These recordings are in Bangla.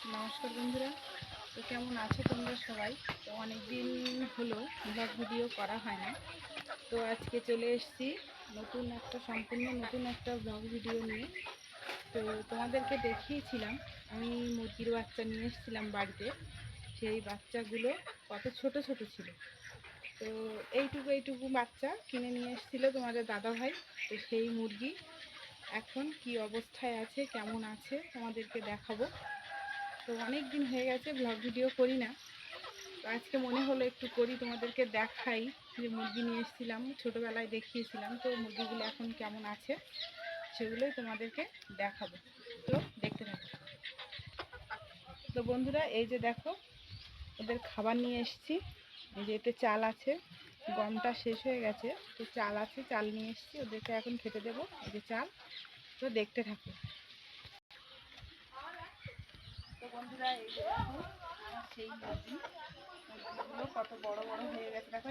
নমস্কার বন্ধুরা। তো কেমন আছো তোমরা সবাই? তো অনেক দিন হলো ব্লগ ভিডিও করা হয় না। তো আজকে চলে এসেছি সম্পূর্ণ নতুন একটা ব্লগ ভিডিও নিয়ে। তো তোমাদেরকে দেখিয়েছিলাম আমি মুরগির বাচ্চা নিয়ে এসেছিলাম বাড়িতে। সেই বাচ্চাগুলো কত ছোট ছোট ছিল। তো এইটুকু বাচ্চা কিনে নিয়ে এসেছিলো তোমাদের দাদাভাই। তো সেই মুরগি এখন কি অবস্থায় আছে, কেমন আছে তোমাদেরকে দেখাবো। তো অনেক দিন হয়ে গেছে ব্লগ ভিডিও করি না। তো আজকে মনে হলো একটু করি, তোমাদেরকে দেখাই যে মুরগি নিয়ে এসেছিলাম, ছোটোবেলায় দেখিয়েছিলাম। তো মুরগিগুলো এখন কেমন আছে সেগুলোই তোমাদেরকে দেখাবো। তো দেখতে থাকো। তো বন্ধুরা, এই যে দেখো ওদের খাবার নিয়ে এসেছি। এই যে এতে চাল আছে, গমটা শেষ হয়ে গেছে, তো চাল আছে, চাল নিয়ে এসেছি, ওদেরকে এখন খেতে দেবো। এই যে চাল। তো দেখতে থাকো। তো বন্ধুরা, এই যে দেখো আমার সেই মুরগিগুলো কত বড় বড় হয়ে গেছে। দেখো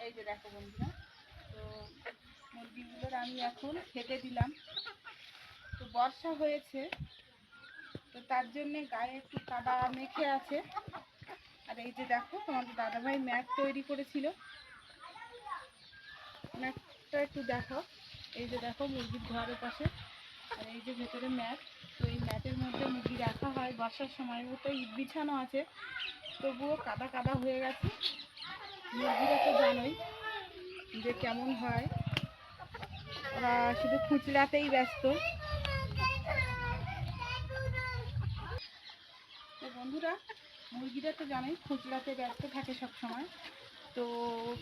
এই যে দেখো বন্ধুরা, তো মুরগিগুলোর আমি এখন খেতে দিলাম। তো বর্ষা হয়েছে, তো তার জন্যে গায়ে একটু কাদা মেখে আছে। আর এই যে দেখো তোমাদের দাদাভাই ম্যাট তৈরি করেছিল, ম্যাটটা একটু দেখো। এই যে দেখো মুরগির ঘরের পাশে, আর এই যে ভেতরে ম্যাট। তো এই ম্যাটের মধ্যে মুরগি রাখা হয় বর্ষার সময়। তো ইট বিছানো আছে, তবুও কাদা কাদা হয়ে গেছে। মুরগিরা তো জানোই যে কেমন হয়, ওরা শুধু খুচড়াতেই ব্যস্ত। তো বন্ধুরা, মুরগিরা তো জানোই খুচড়াতে ব্যস্ত থাকে সব সময়। তো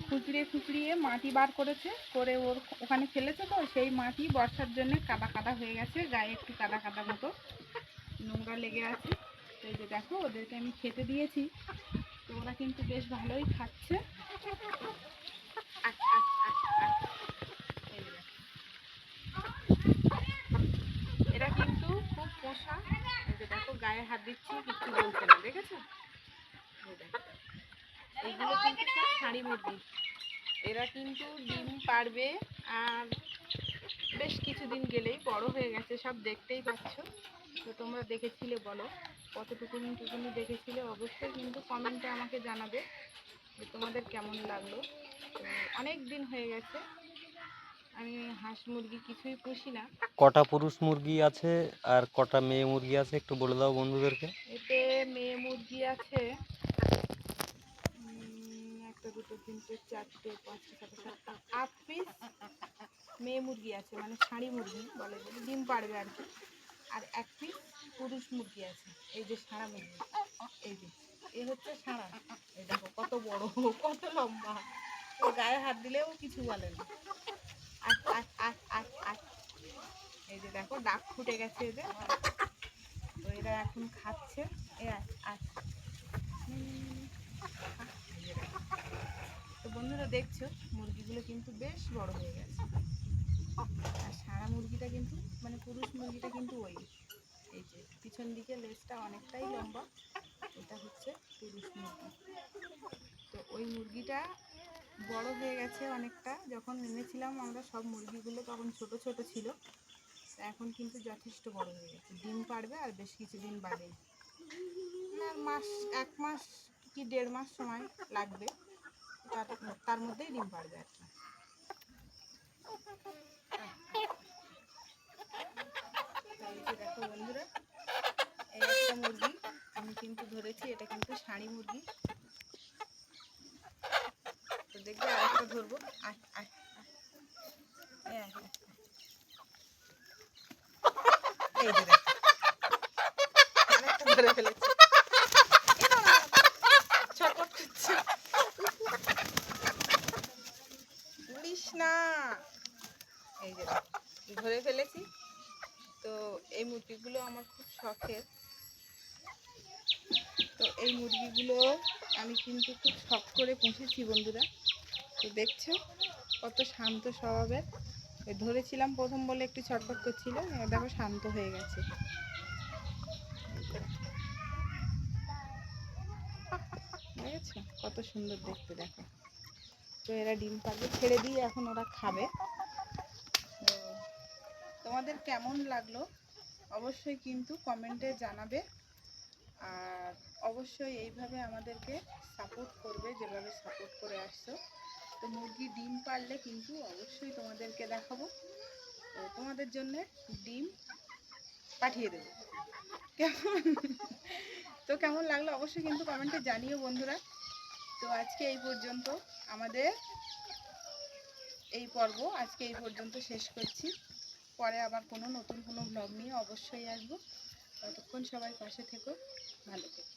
খুচড়িয়ে মাটি বার করেছে, করে ওর ওখানে ফেলেছে। তো সেই মাটি বর্ষার জন্য কাদা কাদা হয়ে গেছে, গায়ে একটু কাদা কাদা মতো নোংরা লেগে আছে। তো এই যে দেখো ওদেরকে আমি খেতে দিয়েছি, তো ওরা কিন্তু বেশ ভালোই খাচ্ছে। এরা কিন্তু খুব পোষা। এই যে দেখো গায়ে হাত দিচ্ছি, কিচ্ছু বলছে না, দেখেছো? এইগুলো কিন্তু সব ষাঁড়ি মুরগি। এরা কিন্তু ডিম পারবে, আর বেশ কিছুদিন গেলেই বড় হয়ে গেছে, সব দেখতেই পাচ্ছ। তো তোমরা দেখেছিলে, বলো কতটুকুনি দেখেছিলে। অবশ্যই কিন্তু কমেন্টে আমাকে জানাবে যে তোমাদের কেমন লাগলো। তো অনেক দিন হয়ে গেছে আমি হাঁস মুরগি কিছুই পুষি না। কটা পুরুষ মুরগি আছে আর কটা মেয়ে মুরগি আছে একটু বলে দাও বন্ধুদেরকে। এতে মেয়ে মুরগি আছে একটা, দুটো, তিনটে, চারটে, পাঁচটা, ছটা, সাতটা, 8 পিস মেয়ে মুরগি আছে, মানে ষাঁড়ি মুরগি বলে, যদি ডিম পারবে আর কি। আর 1 পিস পুরুষ মুরগি আছে। এই যে ষাঁড়া মুরগি, এই যে এই হচ্ছে ষাঁড়া। এই দেখো কত বড়, কত লম্বা। ও গায়ে হাত দিলেও কিছু বলে না। এই যে দেখো ডাক ফুটে গেছে এদের। তো এরা এখন খাচ্ছে। তো বন্ধুরা দেখছো মুরগিগুলো কিন্তু বেশ বড় হয়ে গেছে। আর ষাঁড়া মুরগিটা কিন্তু, মানে পুরুষ মুরগিটা কিন্তু এই যে পিছন দিকে লেজটা অনেকটাই লম্বা, এটা হচ্ছে পুরুষ মুরগি। তো ওই মুরগিটা বড় হয়ে গেছে অনেকটা। যখন এনেছিলাম আমরা সব মুরগিগুলো তখন ছোট ছোট ছিল, এখন কিন্তু যথেষ্ট বড় হয়ে গেছে, ডিম পারবে আর বেশ কিছুদিন বাদেই। মাস 1 মাস কি 1.5 মাস সময় লাগবে, তার মধ্যেই ডিম পারবে আর কি। দেখো বন্ধুরা, এই একটা মুরগি আমি কিন্তু ধরেছি, এটা কিন্তু ষাঁড়ি মুরগি। তো দেখবে আর একটা ধরবো। এই যে দেখো আরেকটা ধরে ফেলেছি। উড়িস না। এই যে ধরে ফেলেছি। তো এই মুরগিগুলো আমার খুব শখের। তো এই মুরগিগুলো আমি কিন্তু খুব শখ করে পুষেছি বন্ধুরা। তো দেখছো কত শান্ত স্বভাবের। ধরেছিলাম প্রথম বলে একটু ছটফট করছিল, এবার দেখো শান্ত হয়ে গেছে। দেখেছো কত সুন্দর দেখতে, দেখো তো এরা ডিম পারবে, ছেড়ে দিয়ে এখন ওরা খাবে। তো তোমাদের কেমন লাগলো অবশ্যই কিন্তু কমেন্টে জানাবে, আর অবশ্যই এইভাবে আমাদেরকে সাপোর্ট করবে যেভাবে সাপোর্ট করে আসছো। তো মুরগি ডিম পারলে কিন্তু অবশ্যই তোমাদেরকে দেখাবো, তো তোমাদের জন্য ডিম পাঠিয়ে দেবো। কেমন? তো কেমন লাগলো অবশ্যই কিন্তু কমেন্টে জানিও বন্ধুরা। তো আজকে এই পর্যন্ত, আমাদের এই পর্ব আজকে এই পর্যন্ত শেষ করছি। পরে আবার কোনো নতুন কোনো ব্লগ নিয়ে অবশ্যই আসবো। ততক্ষণ সবাই পাশে থেকো, ভালো থেকো।